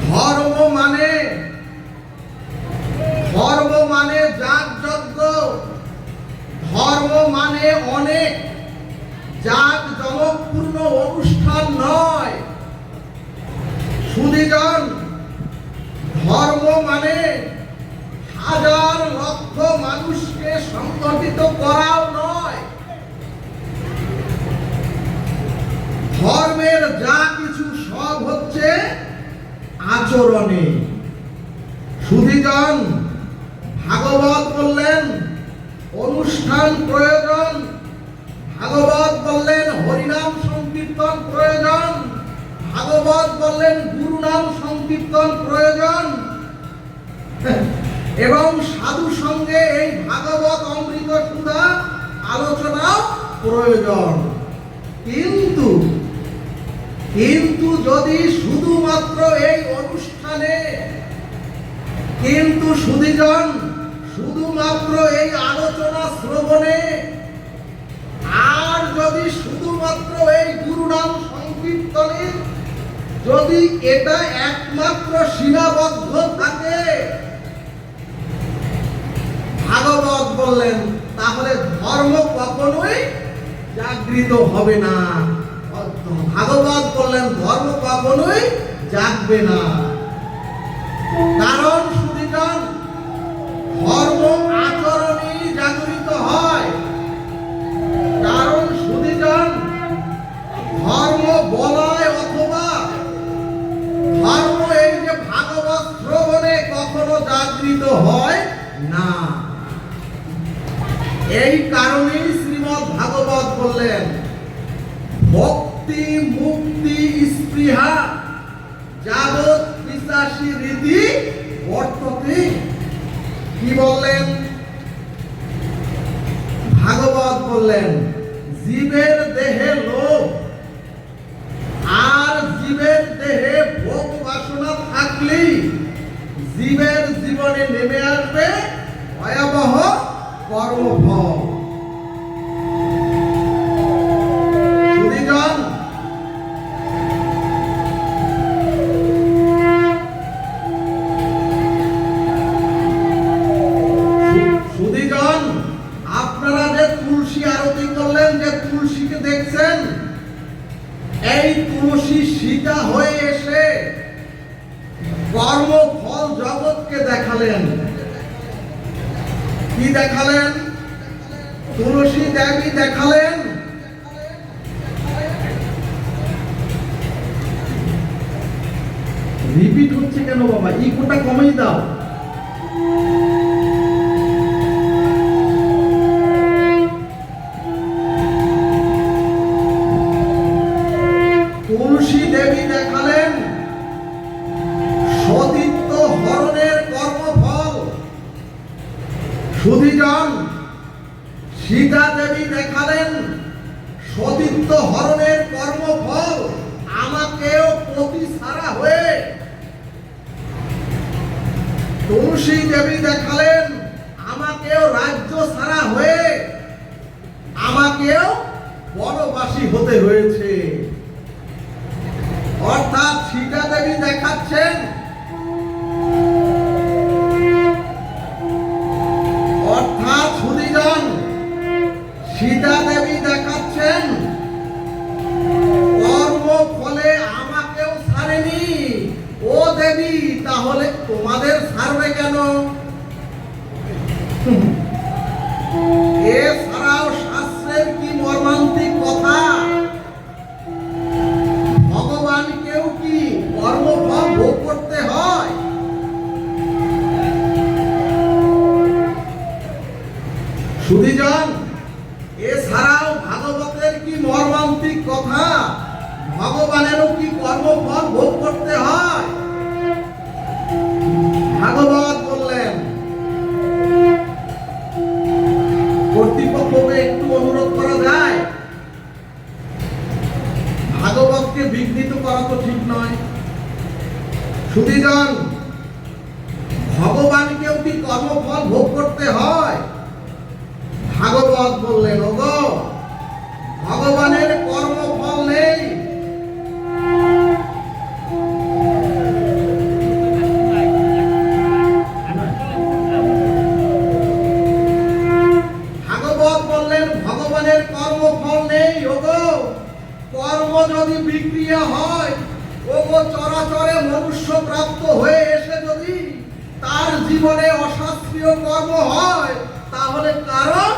ধর্ম মানে যাগযজ্ঞ, ধর্ম মানে অনেক জাঁকজমকপূর্ণ অনুষ্ঠান নয়। সুধীজন, ধর্ম মানে হাজার লক্ষ মানুষকে সংগঠিত করাও নয়। ধর্মের যা কিছু সব হচ্ছে আচরণে। সুধীজন, ভাগবত বললেন অনুষ্ঠান প্রয়োজন, ভাগবত বললেন হরিনাম সংকীর্তন প্রয়োজন, ভাগবত বললেন গুরুনাম সংকীর্তন প্রয়োজন, এবং সাধু সঙ্গে এই ভাগবত অমৃত সুধা আলোচনাও প্রয়োজন। কিন্তু যদি শুধুমাত্র এই অনুষ্ঠানে, কিন্তু সুধীজন শুধুমাত্র এই আলোচনা শ্রবণে, আর যদি শুধুমাত্র এই গুরুনাম সংকীর্তনে যদি এটা একমাত্র সীমাবদ্ধ থাকে, ভাগবত বললেন তাহলে ধর্ম কখনোই জাগৃত হবে না। ভাগবত বললেন ধর্ম কখনোই জাগবে না। কারণ সুধীজন, ধর্ম আচরণেই জাগরিত হয়। কারণ সুধীজন, ধর্ম বলায় অথবা ধর্ম এই যে ভাগবত শ্রবণে কখনো জাগৃত হয় না। এই কারণেই শ্রীমদ্ ভাগবত বললেন ভক্তি মুক্তি স্পৃহা যাবৎ পিশাচী রীতি বর্ততে। কি বললেন? ভাগবত বললেন জীবের দেহে লোভ আর জীবের দেহে ভোগ বাসনা থাকলেই জীবের জীবনে নেমে আসবে ভয়াবহ কর্মফল। সুধীজন, আপনারা যে তুলসী আরতি করলেন, যে তুলসীকে দেখছেন, এই তুলসী সীতা হয়ে এসে কর্মফল জগৎকে দেখালেন। কি দেখালেন? তুলসী দেবী দেখালেন রিপিট হচ্ছে কেন বাবা? ইকোটা কমিয়ে দাও। তুলসী দেবী দেখালেন সতীত্ব হরণের কর্মফল। সুধীজন, সীতা দেবী দেখালেন সতীত্ব হরণের কর্মফল আমাকেও পতি ছাড়া হয়ে। তুলসী দেবী দেখালেন আমাকেও রাজ্য ছাড়া হয়ে, আমাকেও বনবাসী হতে হয়েছে। অর্থাৎ সীতা দেবী দেখাচ্ছেন সুধীজন, সীতা দেবী দেখাচ্ছেন কর্ম ফলে আমাকেও ছাড়েনি। ও দেবী, তাহলে তোমাদের ছাড়বে কেন? এছাড়াও শাস্ত্রের কি মর্মান্তিক কথা! ভগবানকেও কি কর্মফল ভোগ করতে হয়? সুধীজন, এছাড়াও ভাগবতের কি মর্মান্তিক কথা! ভগবানেরও কি কর্মফল ভোগ করতে হয়? ভাগবত বললেন কর্তৃপক্ষকে একটু অনুরোধ করা যায়, ভাগবতকে বিঘ্নিত করা তো ঠিক নয়। সুধীজন, ভগবানকেও কি কর্মফল ভোগ করতে হয়? ভাগবত বললেন ওগো, ভগবানের কর্মফল নেই। মনুষ্য প্রাপ্ত হয়ে এসে যদি তার জীবনে অশাস্ত্রীয় কর্ম হয়, তাহলে কারণ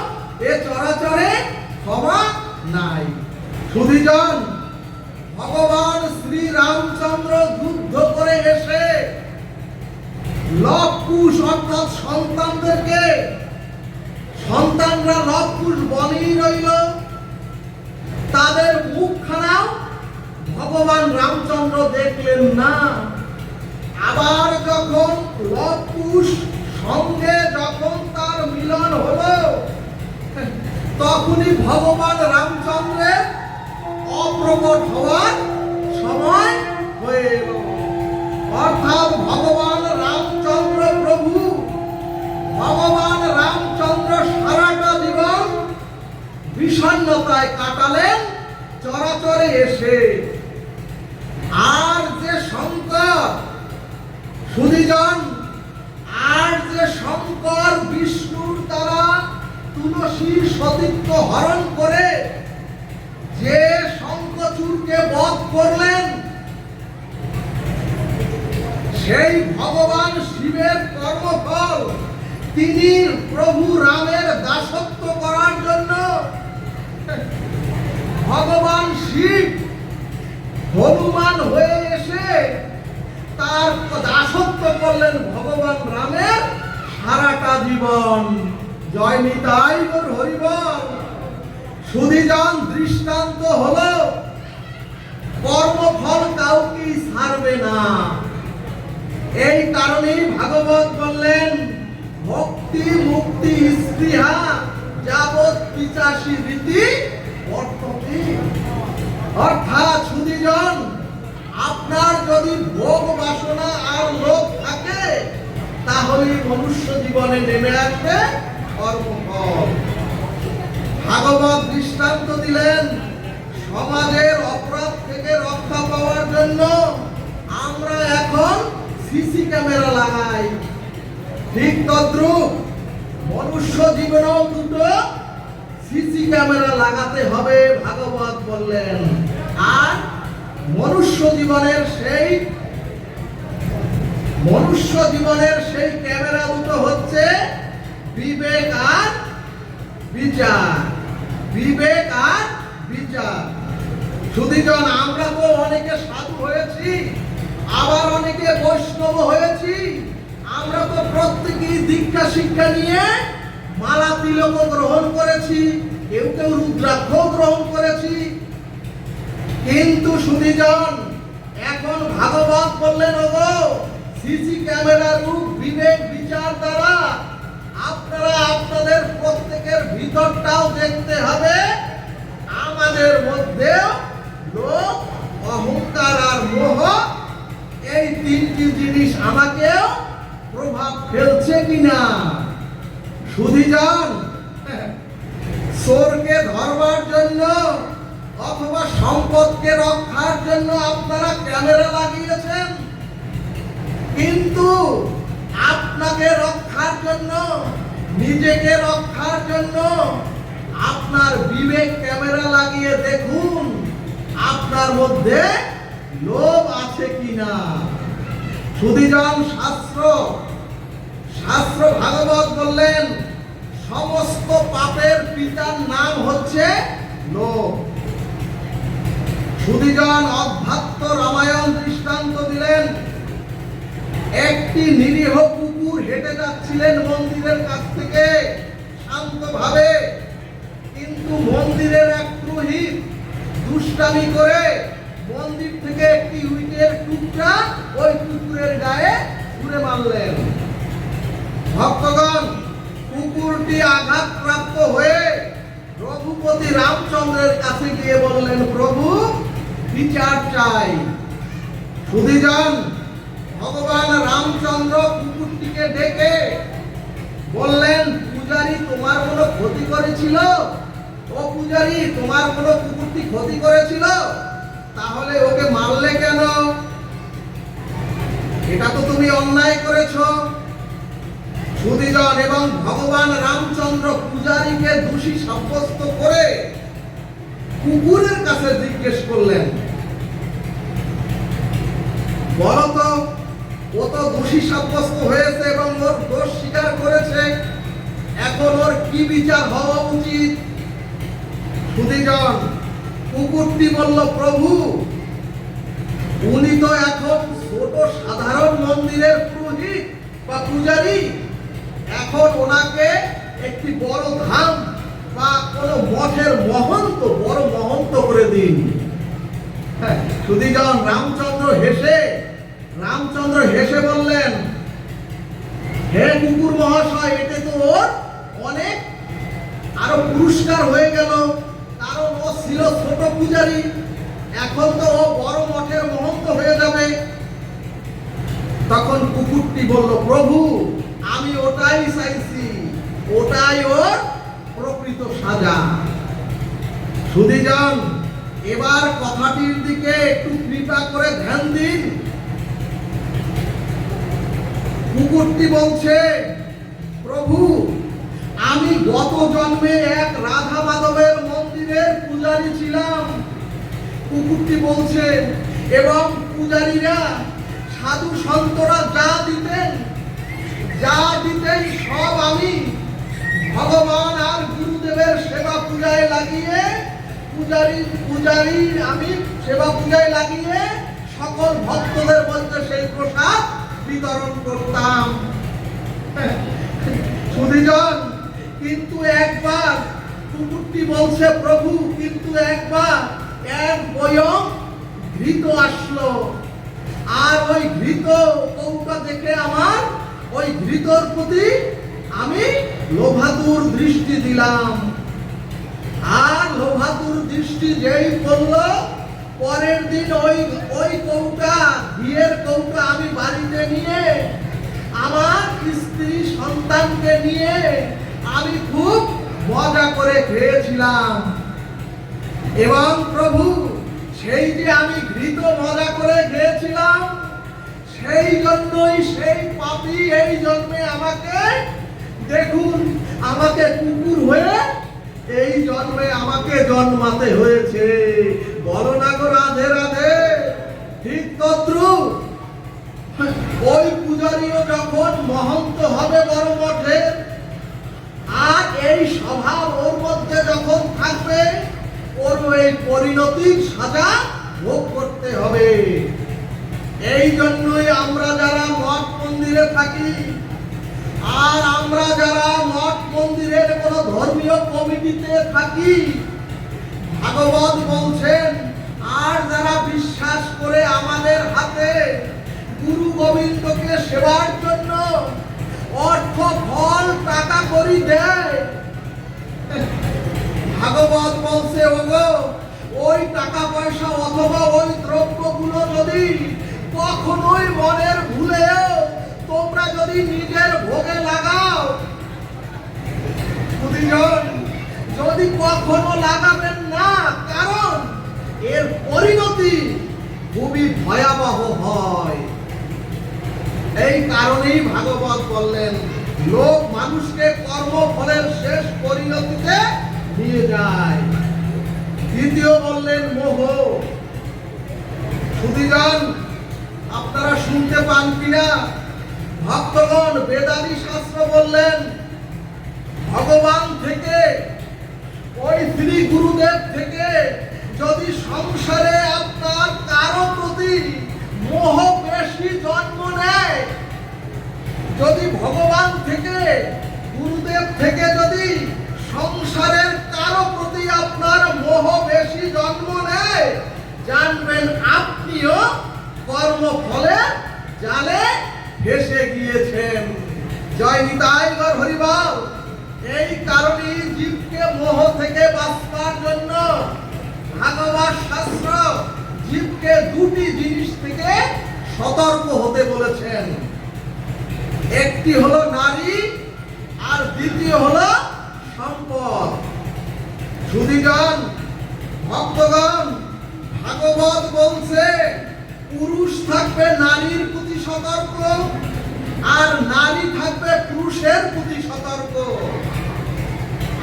এ চরাচরে ক্ষমা নাই। সুধীজন, ভগবান শ্রী রামচন্দ্র যুদ্ধ করে এসে লবকুশ অর্থাৎ সন্তানদেরকে, সন্তানরা লবকুশ বনেই রইল, তাদের মুখখানাও ভগবান রামচন্দ্র দেখলেন না। আবার যখন লবকুশ সঙ্গে যখন তার মিলন হলো, তখনই ভগবান রামচন্দ্রের অপ্রকট হওয়ার সময় হয়ে এল। অর্থাৎ ভগবান রামচন্দ্র প্রভু, ভগবান রামচন্দ্র সারাটা জীবন বিষণ্ণতায় কাটালেন চরাচরে এসে। আর যে শঙ্কর, সুধীজন, আর যে শঙ্কর বিষ্ণুর দ্বারা তুলসী সতীত্ব হরণ করে যে শঙ্খচূড়কে বধ করলেন, সেই ভগবান শিবের কর্মফল তিনি প্রভু রামের দাসত্ব করার জন্য ভগবান শিব হনুমান হয়ে এসে তার দাসত্ব করলেন ভগবান রামের সারাটা জীবন। জয় নিতাই গৌর হরিবল। সুধীজন, দৃষ্টান্ত হলো কর্মফল কাউকে ছাড়বে না। এই কারণেই ভাগবত বললেন, ভক্তি মুক্তি স্পৃহা যাবৎ পিচাসী রীতি বর্ততে। অর্থাৎ সুধীজন, আপনার যদি ভোগ বাসনা আর লোভ থাকে, তাহলে মনুষ্য জীবনে নেমে আসবে কর্মফল। ভাগবত দৃষ্টান্ত দিলেন, সমাজের অপরাধ থেকে রক্ষা পাওয়ার জন্য আমরা এখন সিসি ক্যামেরা লাগাই। ঠিক তদ্রূপ মনুষ্য জীবনেও দুটো সিসি ক্যামেরা লাগাতে হবে, ভাগবত বললেন। আর মনুষ্য জীবনের সেই ক্যামেরা দুটো হচ্ছে বিবেক আর বিচার। বিবেক আর বিচার। সুধীজন, আমরা তো অনেকে সাধু হয়েছি, আবার অনেকে বৈষ্ণব হয়েছি। আমরা তো প্রত্যেকেই দীক্ষা শিক্ষা নিয়ে মালা তিলক গ্রহণ করেছি, কেউ কেউ রুদ্রাক্ষ গ্রহণ করেছি। কিন্তু সুধীজন, এখন ভাগবত বললেন, ওগো সিসি ক্যামেরা রূপ বিবেক বিচার দ্বারা আপনারা আপনাদের প্রত্যেকের ভিতরটাও দেখতে হবে। আমাদের মধ্যেও লোভ, অহংকার আর মোহ, এই তিনটি জিনিস আমাকেও প্রভাব ফেলছে কিনা। সুধীজন, চোরকে ধরবার জন্য অথবা সম্পদকে রক্ষার জন্য আপনারা ক্যামেরা লাগিয়েছেন, কিন্তু আপনাকে রক্ষার জন্য, নিজেকে রক্ষার জন্য আপনার বিবেক ক্যামেরা লাগিয়ে দেখুন আপনার মধ্যে লোভ আছে কিনা। সুধীজন, শাস্ত্র ভাগবত বললেন, সমস্ত পাপের পিতার নাম হচ্ছে লোভ। সুধীজন, অধ্যাত্ম রামায়ণ দৃষ্টান্ত দিলেন। একটি নিরীহ কুকুর হেঁটে যাচ্ছিলেন মন্দিরের কাছ থেকে শান্তভাবে, কিন্তু মন্দিরের এক পুরোহিত দুষ্টামি করে মন্দির থেকে একটি ইটের টুকরা ওই কুকুরের গায়ে ছুঁড়ে মারলেন। ভক্তগণ, কুকুরটি আঘাতপ্রাপ্ত হয়ে রঘুপতি রামচন্দ্রের কাছে গিয়ে বললেন, প্রভু বিচার চাই। সুধীজন, ভগবান রামচন্দ্র কুকুরটিকে ডেকে বললেন, পূজারী তোমার কোনো ক্ষতি করেছিল? ও পূজারী, তোমার কোনো কুকুরটি ক্ষতি করেছিল? তাহলে ওকে মারলে কেন? এটা তো তুমি অন্যায় করেছো। সুধীজন, এবং ভগবান রামচন্দ্র পূজারীকে দোষী সাব্যস্ত করে কুকুরের কাছে জিজ্ঞেস করলেন, বলতো তো দোষী সাব্যস্ত হয়েছে এবং ওর দোষ স্বীকার করেছে। এখন ওর কি বিচার হওয়া উচিত? সুধীজন, কুকুরটি বলল, প্রভু, উনি তো এখন ছোট সাধারণ মন্দিরের পুরোহিত বা পূজারী, এখন ওনাকে একটি বড় ধাম বা কোনো মঠের মহন্ত, বড় মহন্ত করে দিন। সুধীজন, রামচন্দ্র হেসে বললেন, হে কুকুর মহাশয়, এতে তো ওর অনেক আরো পুরস্কার হয়ে গেল, কারণ ও ছিল ছোট পূজারী, এখন তো ও বড় মঠের মহন্ত হয়ে যাবে। তখন কুকুরটি বলল, প্রভু, আমি ওটাই চাইছি, ওটাই ওর প্রকৃত সাজা। সুধীজন, এবার কথাটির দিকে একটু কৃপা করে ধ্যান দিন। কুকুরটি বলছে, প্রভু, আমি গত জন্মে এক রাধা মাধবের মন্দিরের পূজারী ছিলাম। কুকুরটি বলছে, এবং পূজারীরা, সাধু সন্তরা যা দিতেন সব আমি ভগবান আর গুরুদেবের সেবা পূজায় লাগিয়ে, আমি সেবা পূজায় লাগিয়ে সকল ভক্তদের মধ্যে সেই প্রসাদ বিতরণ করতাম। সুধীজন, কিন্তু একবার, কুকুরটি বলছে, প্রভু, কিন্তু একবার এক বয়ং ঘৃত আসলো, আর ওই ঘৃত কৌটা দেখে আমার ওই ঘৃতর প্রতি আমি লোভাতুর দৃষ্টি দিলাম। আর লোভাতুর দৃষ্টি যেই পড়ল, পরের দিন ওই কৌটা, ঘিয়ের কৌটা আমি বাড়িতে নিয়ে আমার স্ত্রী সন্তানকে নিয়ে আমি খুব মজা করে খেয়েছিলাম। এবং প্রভু, সেই যে আমি ঘৃত মজা করে খেয়েছিলাম, সেই জন্যই সেই পাপী এই জন্মে আমাকে, দেখুন, আমাকে কুকুর হয়ে এই জন্মে আমাকে জন্মাতে হয়েছে। বলো না গো, রাধে রাধে। ঠিক তদ্রূপ ওই পূজারীও যখন মহন্ত হবে বড় মঠে, আর এই স্বভাব ওর মধ্যে যখন থাকবে, ওর এই পরিণতির সাজা ভোগ করতে হবে। এই জন্যই আমরা যারা মঠ মন্দিরে থাকি, আর আমরা যারা মঠ মন্দিরের কোন ধর্মীয় কমিটিতে থাকি, ভাগবত বলছেন, আর যারা বিশ্বাস করে আমাদের হাতে গুরু গোবিন্দকে সেবার জন্য অর্থ, ফল, টাকা করি দেয়, ভাগবত বলছে, ওগো, ওই টাকা পয়সা অথবা ওই দ্রব্যগুলো যদি কখনোই মনের ভুলেও তোমরা যদি নিজের ভোগে লাগাও, যদি কখনো লাগাবেন না, কারণ এর পরিণতি খুবই ভয়াবহ হয়। এই কারণেই ভাগবত বললেন, লোক মানুষকে কর্মফলের শেষ পরিণতিতে নিয়ে যায়। দ্বিতীয় বললেন মোহ। সুধীজন, আপনারা শুনতে পান কিনা? ভক্তগণ, বেদাদি শাস্ত্র বললেন, ভগবান থেকে, ওই শ্রী গুরুদেব থেকে যদি সংসারে আপনার কারো প্রতি মোহ বেশি জন্ম নেয়, যদি ভগবান থেকে, গুরুদেব থেকে যদি সংসারের কারো প্রতি আপনার মোহ বেশি জন্ম নেয়, জানবেন আপনিও কর্মফলে জালে ভেসে গিয়েছেন। জয় নিতাই গৌর হরিবল। এই কারণেই জীবকে মোহ থেকে বাঁচবার জন্য ভাগবত শাস্ত্র জীবকে দুটি জিনিস থেকে সতর্ক হতে বলেছেন। একটি হলো নারী, আর দ্বিতীয় হলো সম্পদ। সুধীজন, ভক্তগণ, ভাগবত বলছে, পুরুষ থাকবে নারীর প্রতি সতর্ক, আর নারী থাকবে পুরুষের প্রতি সতর্ক।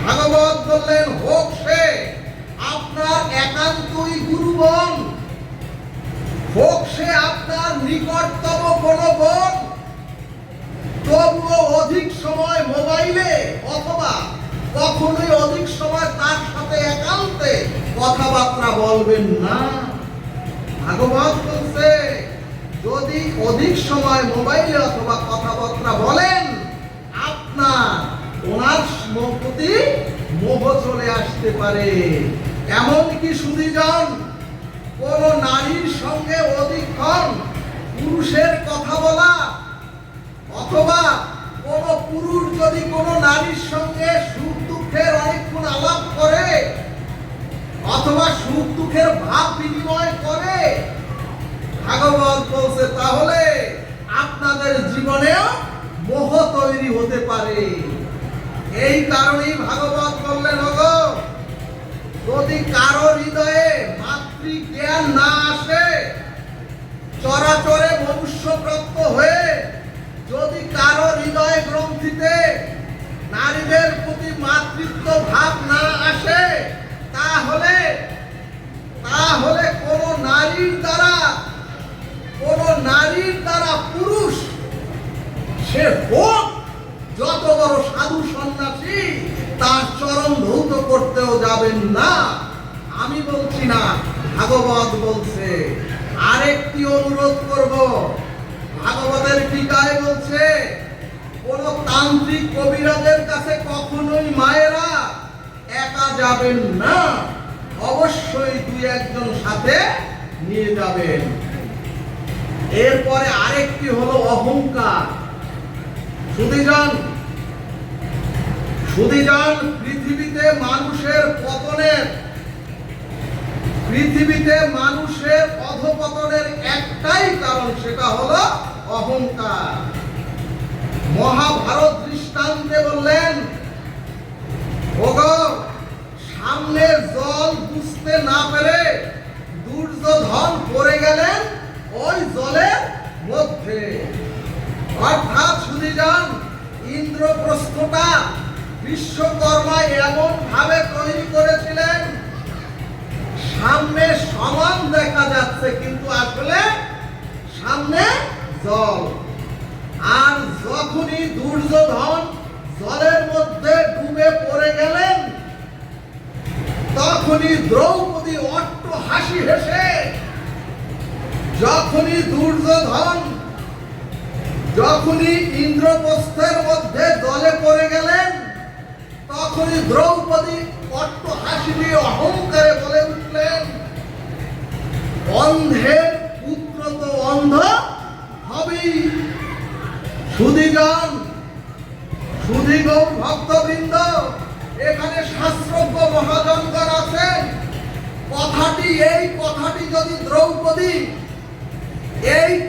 ভাগবত বললেন, হোক সে আপনার একান্তই গুরুবন, হোক সে আপনার নিকটতম কোনো বোন, তবুও অধিক সময় মোবাইলে অথবা কখনোই অধিক সময় তার সাথে একান্তে কথাবার্তা বলবেন না। ভাগবত বলছে যদি অধিক সময় মোবাইলে অথবা কথাবার্তা বলেন, আপনার ওনার প্রতি মোহ চলে আসতে পারে। এমনকি সুধীজন, কোন নারীর সঙ্গে অধিকক্ষণ পুরুষের কথা বলা অথবা কোন পুরুষ যদি কোন নারীর সঙ্গে সুখ দুঃখের অনেকক্ষণ আলাপ করে অথবা সুখ দুঃখের ভাব বিনিময় করে, ভাগবত বলছে তাহলে আপনাদের জীবনেও মোহ তৈরি হতে পারে। এই কারণেই ভাগবত বললেন, ওগো যদি কারো হৃদয়ে মাতৃজ্ঞান না আসে, চরাচরে মনুষ্যপ্রাপ্ত হয়ে যদি কারো হৃদয় গ্রন্থিতে নারীদের প্রতি মাতৃত্ব ভাব না আসে, তাহলে কোন নারীর দ্বারা পুরুষ, সে হোক যত বড় সাধু সন্ন্যাসী, তার চরণ ধৌত করতেও যাবেন না। আমি বলছি না, ভাগবত বলছে। আরেকটি অনুরোধ করব, ভাগবতের টিকায় বলছে কোন তান্ত্রিক কবিরাজের কাছে কখনোই মায়েরা একা যাবেন না, অবশ্যই দুই একজন সাথে নিয়ে যাবেন। এরপরে আরেকটি হলো অহংকার। সুধীজন, পৃথিবীতে মানুষের অধঃপতনের একটাই কারণ, সেটা হলো অহংকার। মহাভারত দৃষ্টান্তে বললেন, ওগো সামনে জল বুঝতে না পেরে দুর্যোধন পড়ে গেলেন ওই জলের মধ্যে। অর্থাৎ সুধীজন, ইন্দ্রপ্রস্থটা বিশ্বকর্মা এমন ভাবে তৈরি করেছিলেন, সামনে সমান দেখা যাচ্ছে কিন্তু আসলে সামনে জল। আর যখনই দুর্যোধন জলের মধ্যে ডুবে পড়ে গেলেন, তখনই দ্রৌপদী অট্ট হাসি হেসে, যখনই ইন্দ্রপ্রস্থের মধ্যে জলে পড়ে গেলেন, তখনই দ্রৌপদী অট্ট হাসি দিয়ে অহংকারে বলে উঠলেন, অন্ধের পুত্র তো অন্ধ হবেই। সুধীগণ, ভক্তবৃন্দ, এখানে শাস্ত্রজ্ঞ মহাজনগণ আছেন। এই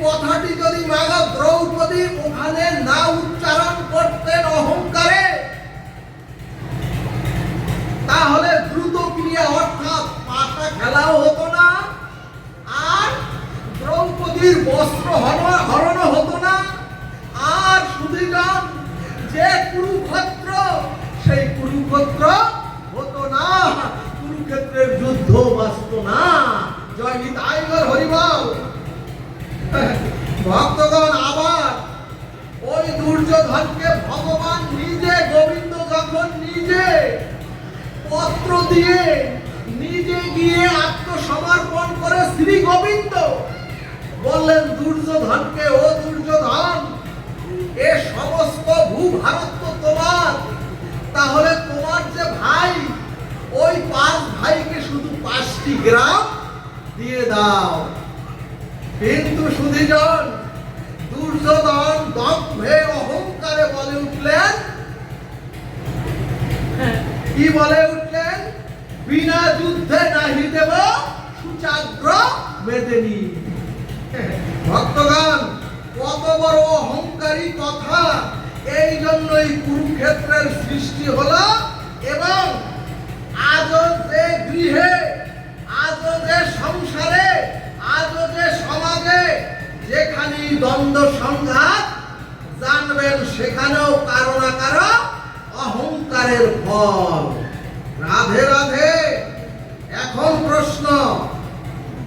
কথাটি যদি মাগা দ্রৌপদী ওখানে না উচ্চারণ করতেন অহংকারে, তাহলে দ্রুত ক্রিয়া অর্থাৎ পাশা খেলাও হতো না, আর দ্রৌপদীর বস্ত্র হরণ হতো না, আর সুধীগণ যে কুরুক্ষেত্র, সেই কুরুক্ষেত্র হতো না, কুরুক্ষেত্রের যুদ্ধ বাঁচত না। জয় নিতাই গৌর হরিবল। ভক্তগণ, আবার ওই দুর্যোধনকে ভগবান নিজে, গোবিন্দ যখন নিজে পত্র দিয়ে নিজে গিয়ে আত্মসমর্পণ করে শ্রী গোবিন্দ বললেন দুর্যোধনকে, ও দুর্যোধন, এ সমস্ত ভূভারত তো তোমার, তাহলে তোমার যে ভাই, ওই 5 ভাইকে শুধু 5টি গ্রাম দিয়ে দাও। কিন্তু সুধীজন, দুর্যোধন দম্ভে অহংকারে বলে উঠলেন, কি বলে উঠলেন? বিনা যুদ্ধে নাহি দেব সুচাগ্র মেদিনী। ভক্তগণ, কত বড় অহংকারী কথা! এই জন্যই কুরুক্ষেত্রের সৃষ্টি হলো। এবং আজও যে গৃহে, আজও যে সংসারে, আজও যে সমাজে যেখানেই দ্বন্দ্ব সংঘাত, জানবেন সেখানেও কারো না কারো অহংকারের ফল। রাধে রাধে। এখন প্রশ্ন,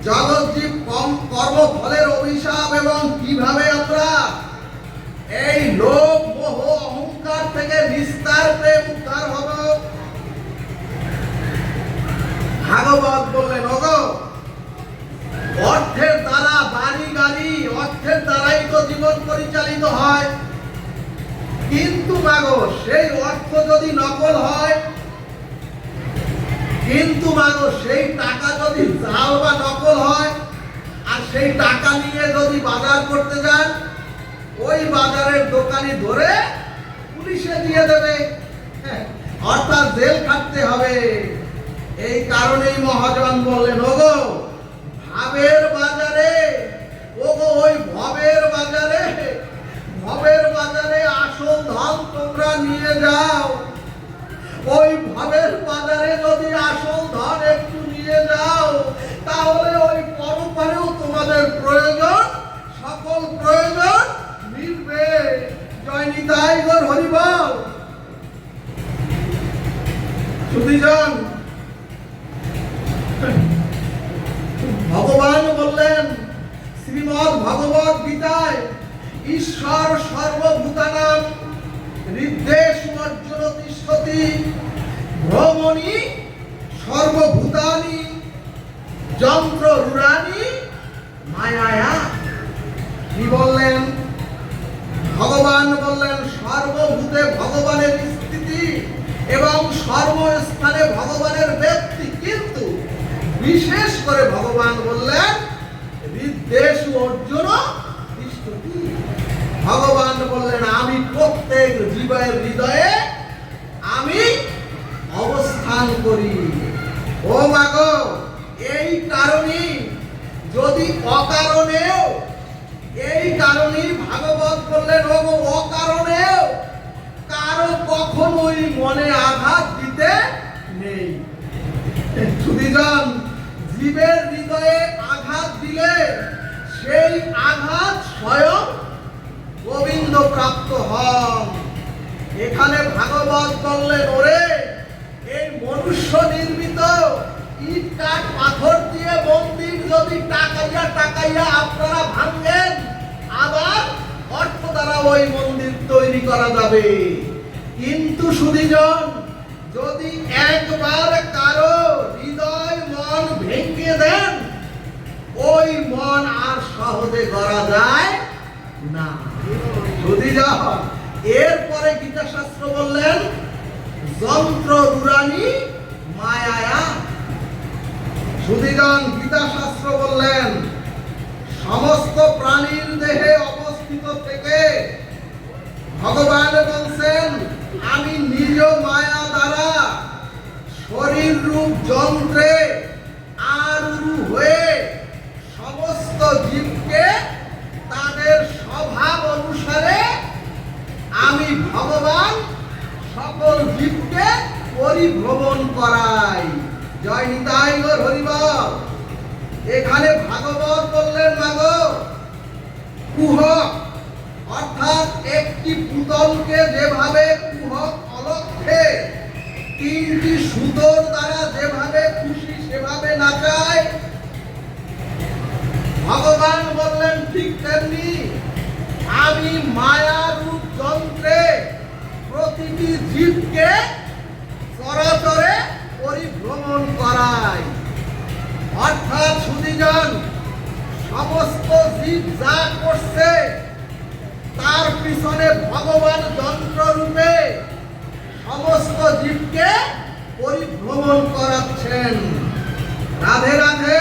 জগজ্জীব কর্মফলের অভিশাপ এবং কিভাবে আমরা এই লোভ মোহ অহংকার থেকে নিস্তার পেয়ে উদ্ধার হব। ভাগবত বললেন, ওগো অর্থের দ্বারা বাড়ি গাড়ি, অর্থের দ্বারাই তো জীবন পরিচালিত হয়, কিন্তু মাগো সেই অর্থ যদি নকল হয়, কিন্তু মাগো সেই টাকা যদি জাল বা নকল হয়, আর সেই টাকা নিয়ে যদি বাজার করতে যান, ওই বাজারের দোকানি ধরে পুলিশে দিয়ে দেবে, অর্থাৎ জেল খাটতে হবে। এই কারণেই মহাজন বললেন, ওগো ভাবের বাজারে, ওগো ওই ভবের বাজারে, ভবের বাজারে আসল ধন তোমরা নিয়ে যাও। ওই ভবের বাজারে যদি আসল ধন একটু নিয়ে যাও, তাহলে ওই পরপারেও তোমাদের প্রয়োজন, সকল প্রয়োজন মিলবে। জয় নিতাই গৌর হরি বল। সুধীজন, ভগবান বললেন শ্রীমদ্ ভগবত গীতায়, ঈশ্বর সর্বভূতানাং হৃদ্দেশু অর্জুন তিষ্ঠতি ভ্রমণি সর্বভূতানি যন্ত্র রূঢ়ানি মায়ায়া। কি বললেন? ভগবান বললেন সর্বভূতে ভগবানের স্থিতি এবং সর্বস্থানে ভগবানের ব্যক্তি, কিন্তু বিশেষ করে ভগবান বললেন হৃদ্দেশু অর্জুন তিষ্ঠতি। ভগবান বললেন আমি প্রত্যেক জীবের হৃদয়ে আমি অবস্থান করি। ও মাগো, এই কারণেই যদি অকারণেও, এই কারণেই ভাগবত বললেন, ওগো অকারণেও কারো কখনোই মনে আঘাত দিতে নেই। সুধীজন, জীবের হৃদয়ে আঘাত দিলে সেই আঘাত স্বয়ং গোবিন্দ প্রাপ্ত হন। এখানে ভাগবত বললেন, ওরে এই মনুষ্য নির্মিত ইট কাঠ পাথর দিয়ে মন্দির যদি টাকাইয়া টাকাইয়া আপনারা ভাঙেন, আবার অর্থ দ্বারা ওই মন্দির তৈরি করা যাবে। কিন্তু সুধীজন, যদি একবার কারো হৃদয় মন ভেঙে দেন, ওই মন আর সহজে গড়া যায় না। সুধীজন, এরপরে গীতা শাস্ত্র বললেন যন্ত্র রূঢ়ানি মায়ায়া। সুধীজন, গীতা শাস্ত্র বললেন সমস্ত প্রাণীর দেহে অবস্থিত থেকে ভগবান বলছেন আমি নিজ মায়া দ্বারা শরীর রূপ যন্ত্রে আরূঢ় হয়ে সমস্ত জীবকে তাদের স্বভাব অনুসারে আমি ভগবান সকল জীবকে পরিভ্রমণ করাই। জয় নিতাই গৌর হরি বল। এখানে ভাগবত বললেন মাগো কুহক, অর্থাৎ একটি পুতলকে যেভাবে কুহক অলক্ষে তিনটি সুতোর দ্বারা যেভাবে খুশি সেভাবে নাচায়, ভগবান বললেন ঠিক তেমনি আমি মায়া রূপ যন্ত্রে প্রতিটি জীবকে চরাচরে পরিভ্রমণ করাই। অর্থাৎ সুধীজন, সমস্ত জীব যা করছে তার পিছনে ভগবান যন্ত্র রূপে সমস্ত জীবকে পরিভ্রমণ করাচ্ছেন। রাধে রাধে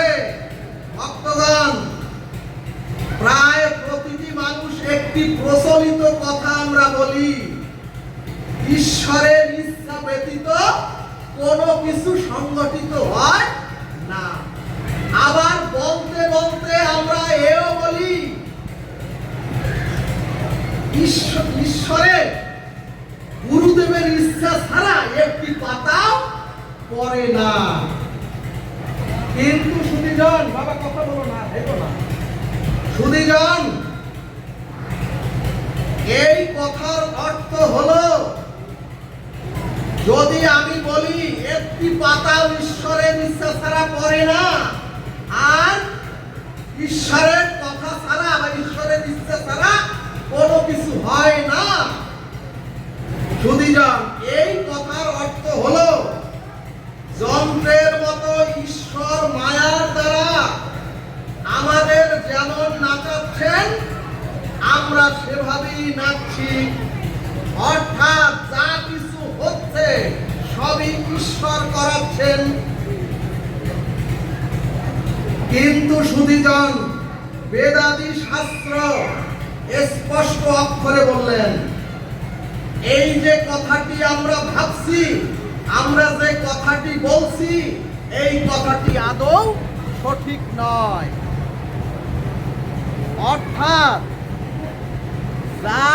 ভক্তগণ, প্রায় প্রতিটি মানুষ একটি প্রচলিত কথা আমরা বলি, ঈশ্বরের ইচ্ছা ব্যতীত কোনো কিছু সংগঠিত হয় না। আবার বলতে বলতে আমরা এও বলি ঈশ্বরের গুরুদেবের ইচ্ছা ছাড়া একটি পাতাও পড়ে না। কিন্তু সুধীজন, বাবা কথা বলো না, হেঁটো না। সুধীজন, এই কথার অর্থ হলো যদি আমি বলি একটি পাতাও ঈশ্বরের ইচ্ছা ছাড়া পড়ে না, আর ঈশ্বরের কথা ছাড়া বা ঈশ্বরের ইচ্ছা ছাড়া কোনো কিছু হয় না। শুধিজন, এই কথার অর্থ হলো যন্ত্রের মতো ঈশ্বর মায়ার দ্বারা আমাদের যেমন নাচাচ্ছেন আমরা সেভাবেই নাচছি। অর্থাৎ যা কিছু হচ্ছে সবই ঈশ্বর করাচ্ছেন। কিন্তু শুধিজন, বেদাদি শাস্ত্র স্পষ্ট অক্ষরে বললেন এই যে কথাটি আমরা ভাবছি, আমরা যে কথাটি বলছি, এই কথাটি আদৌ সঠিক নয়। অর্থাৎ যা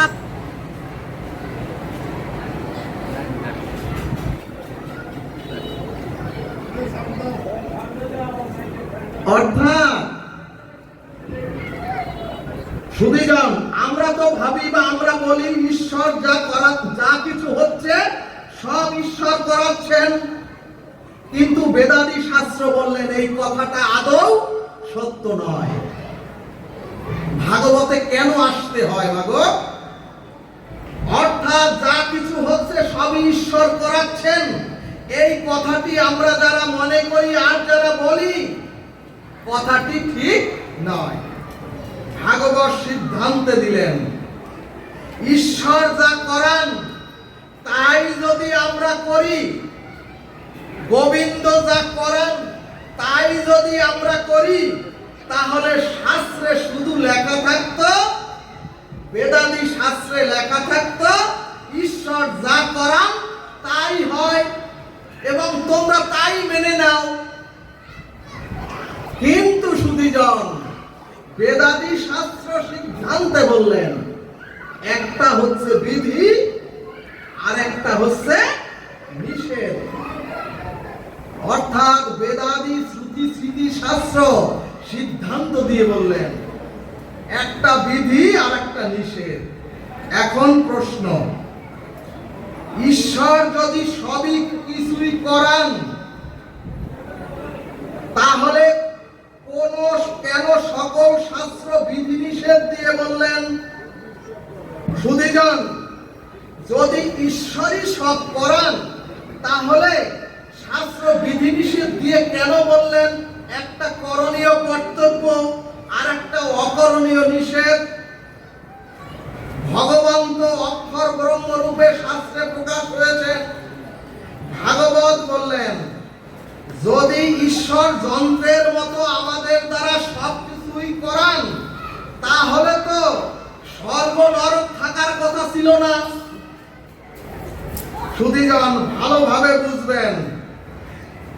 শুধিজন, আমরা তো ভাবি বা আমরা বলি ঈশ্বর যা কিছু হচ্ছে সব ঈশ্বর করাচ্ছেন, কিন্তু বেদাদি শাস্ত্র বললেন এই কথাটা আদৌ সত্য নয়। ভাগবতে কেন আসতে হয় মাগো? অর্থাৎ যা কিছু হচ্ছে সবই ঈশ্বর করাচ্ছেন, এই কথাটি আমরা যারা মনে করি আর যারা বলি কথাটি ঠিক নয়। ভাগবত সিদ্ধান্তে দিলেন ঈশ্বর যা করান তাই যদি আমরা করি, গোবিন্দ যা করান তাই যদি আমরা করি, তাহলে শাস্ত্রে শুধু লেখা থাকতো, বেদাদি শাস্ত্রে লেখা থাকতো ঈশ্বর যা করান তাই হয় এবং তোমরা তাই মেনে নাও। কিন্তু শুধিজন, বেদাদি শাস্ত্র সিদ্ধান্তে বললেন একটা হচ্ছে বিধি আর একটা হচ্ছে নিষেধ। অর্থাৎ বেদাদি শ্রুতি স্মৃতি শাস্ত্র সিদ্ধান্ত দিয়ে বললেন একটা বিধি আর একটা নিষেধ। এখন প্রশ্ন, ঈশ্বর যদি সবই কিছুই করান তাহলে কেন সকল শাস্ত্র বিধি নিষেধ দিয়ে বললেন? শুধিজন, যদি ঈশ্বরই সব করান তাহলে শাস্ত্র বিধি নিষেধ দিয়ে কেন বললেন একটা করণীয় কর্তব্য আর একটা অকরণীয় নিষেধ? ভগবান তো অক্ষর ব্রহ্ম রূপে শাস্ত্রে প্রকাশ হয়েছে। ভাগবত বললেন যদি ঈশ্বর যন্ত্রের মতো আমাদের দ্বারা সবকিছুই করান তাহলে তো স্বর্গ নরক থাকার কথা ছিল না। শুধিজন, ভালোভাবে বুঝবেন,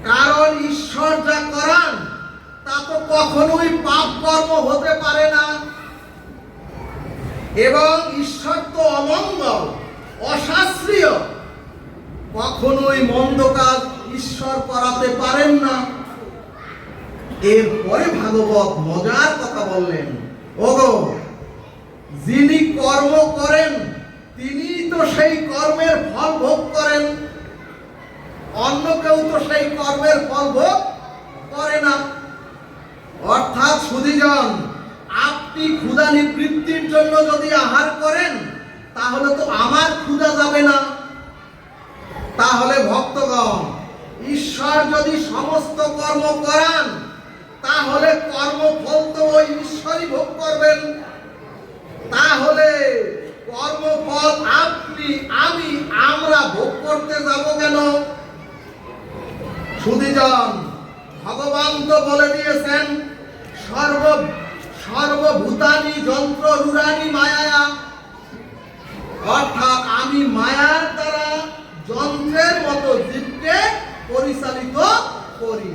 কারণ ঈশ্বর যা করান তা তো কখনোই পাপ কর্ম হতে পারে না এবং ঈশ্বর তো অমঙ্গল অশাস্ত্রীয়, কখনোই মন্দ কাজ ঈশ্বর করাতে পারেন না। এরপরে ভাগবত মজার কথা বললেন, ওগো যিনি কর্ম করেন তিনি তো সেই কর্মের ফল ভোগ করেন, অন্য কেউ তো সেই কর্মের ফল ভোগ করে না। অর্থাৎ শুধিজন, আপনি ক্ষুধা নিবৃত্তির জন্য যদি আহার করেন তাহলে তো আমার ক্ষুধা যাবে না। তাহলে ভক্তগণ, ঈশ্বর যদি সমস্ত কর্ম করান তাহলে কর্মফল তো ওই ঈশ্বরই ভোগ করবেন। তাহলে কর্মফল আপনি আমি আমরা ভোগ করতে যাব কেন? শুধিজন, ভগবান তো বলে দিয়েছেন সর্বভূতানি যন্ত্র রূঢ়ানি মায়া, অর্থাৎ আমি মায়ার দ্বারা যন্ত্রের মতো জীবকে পরিচালিত করি।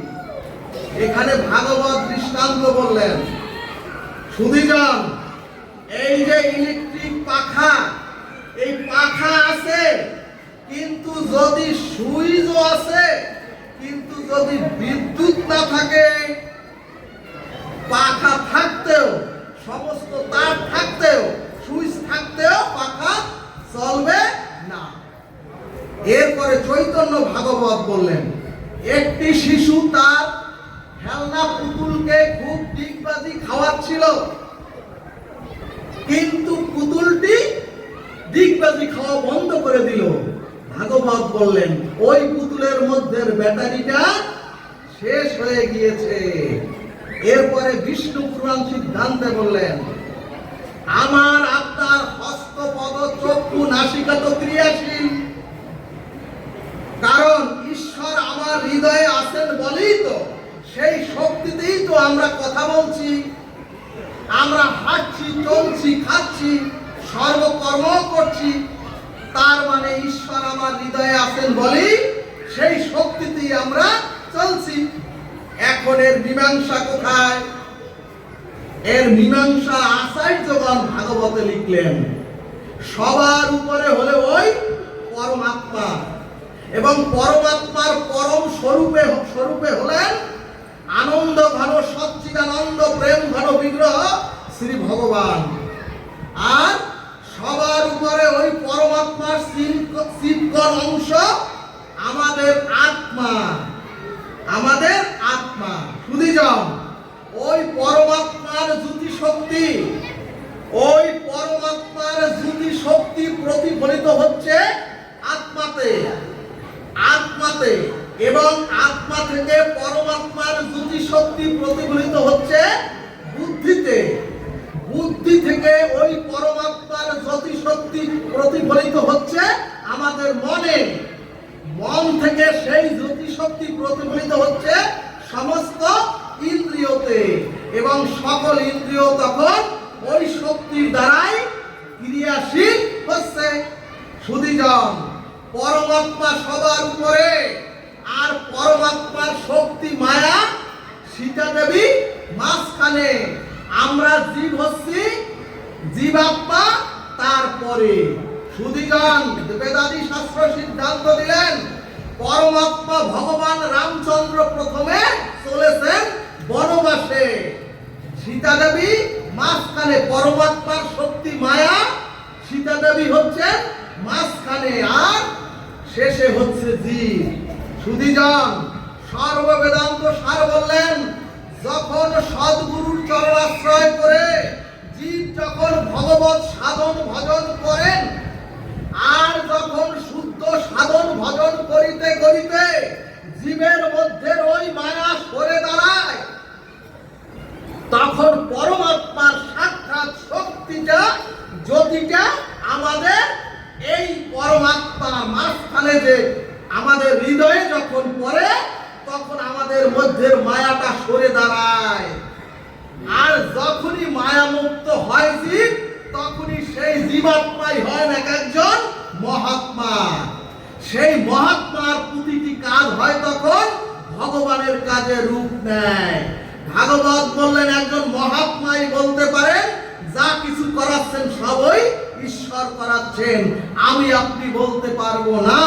এখানে ভাগবত দৃষ্টান্ত বললেন। শুধিজন, এই যে ইলেকট্রিক পাখা, এই পাখা আছে কিন্তু যদি সুইচও আছে, কিন্তু যদি বিদ্যুৎ না থাকে, পাখা থাকতেও সমস্ত তার থাকতেও সুইচ থাকতেও পাখা চলবে না। এরপরে চৈতন্য ভাগবত বললেন একটি শিশু তার খেলনা পুতুলকে খুব ডিগবাজি খাওয়াচ্ছিল, কিন্তু পুতুলটি ডিগবাজি খাওয়া বন্ধ করে দিল। ভাগবত বললেন ওই পুতুলের মধ্যে ব্যাটারিটা শেষ হয়ে গিয়েছে। এরপরে বিষ্ণু পুরাণ সিদ্ধান্তে বললেন আমার আপনার হস্ত পদ চক্ষু নাসিকা তো ক্রিয়াশীল, কারণ ঈশ্বর আমার হৃদয়ে আছেন বলেই তো সেই শক্তিতেই তো আমরা কথা বলছি, আমরা হাঁটছি, চলছি, খাচ্ছি, সর্বকর্ম করছি। তার মানে ঈশ্বর আমার হৃদয়ে আছেন বলেই সেই শক্তিতেই আমরা চলছি। এখন এর মীমাংসা কোথায়? এর মীমাংসা আচার্যগণ ভাগবতে লিখলেন সবার উপরে হলে ওই পরমাত্মা, এবং পরমাত্মার পরম স্বরূপে হলেন আনন্দ ঘন সচ্চিদানন্দ প্রেম ঘন বিগ্রহ শ্রী ভগবান। আর সবার উপরে ওই পরমাত্মার শিবগণ অংশ আমাদের আত্মা, আমাদের আত্মা। শুধিজন, ওই পরমাত্মার জ্যোতি শক্তি, ওই পরমাত্মার জ্যোতি শক্তি প্রতিফলিত হচ্ছে আত্মাতে, আত্মাতে, এবং আত্মা থেকে পরমাত্মার জ্যোতি শক্তি প্রতিফলিত হচ্ছে বুদ্ধিতে, বুদ্ধি থেকে ওই পরমাত্মার জ্যোতি শক্তি প্রতিফলিত হচ্ছে আমাদের মনে, মন থেকে সেই জ্যোতি শক্তি প্রতিফলিত হচ্ছে সমস্ত ইন্দ্রিয়তে, এবং সকল ইন্দ্রিয় তখন ওই শক্তির দ্বারাই ক্রিয়াশীল হচ্ছে। শুধিজন, পরমাত্মা সবার উপরে, আর পরমাত্মার শক্তি মায়া সীতা দেবী মাঝখানে, আমরা জীব হচ্ছি, জীবাত্মা তারপরে। শুধিজন, বেদাদি শাস্ত্র সিদ্ধান্ত দিলেন পরমাত্মা ভগবান রামচন্দ্র প্রথমে চলেছেন বনবাসে, সীতা দেবী মাঝখানে, পরমাত্মার শক্তি মায়া, সীতা দেবী হচ্ছেন মাঝখানে, আর শেষে হচ্ছে জীব। শুধিজন, সর্ববেদান্ত সার বললেন যখন সদ্গুরুর চরণাশ্রয় করে জীব যখন ভগবত সাধন ভজন করেন, আর যখন শুদ্ধ সাধন ভজন করিতে করিতে জীবের মধ্যে ওই মায়া সরে দাঁড়ায়, তখন পরমাত্মার সাক্ষাৎ শক্তিটা, জ্যোতিটা আমাদের এই পরমাত্মা মাঝখানে যে আমাদের হৃদয়ে যখন পড়ে, তখন আমাদের মধ্যে মায়াটা সরে দাঁড়ায়। আর যখনই মায়া মুক্ত হয় জীব, তখনই সেই জীবাত্মাই হয় এক একজন মহাত্মা। সেই মহাত্মার প্রতিটি কাজ হয় তখন ভগবানের কাজে রূপ নেয়। ভাগবত বললেন একজন মহাত্মাই বলতে পারেন যা কিছু করাচ্ছেন সবই ঈশ্বর করাচ্ছেন, আমি আপনি বলতে পারবো না।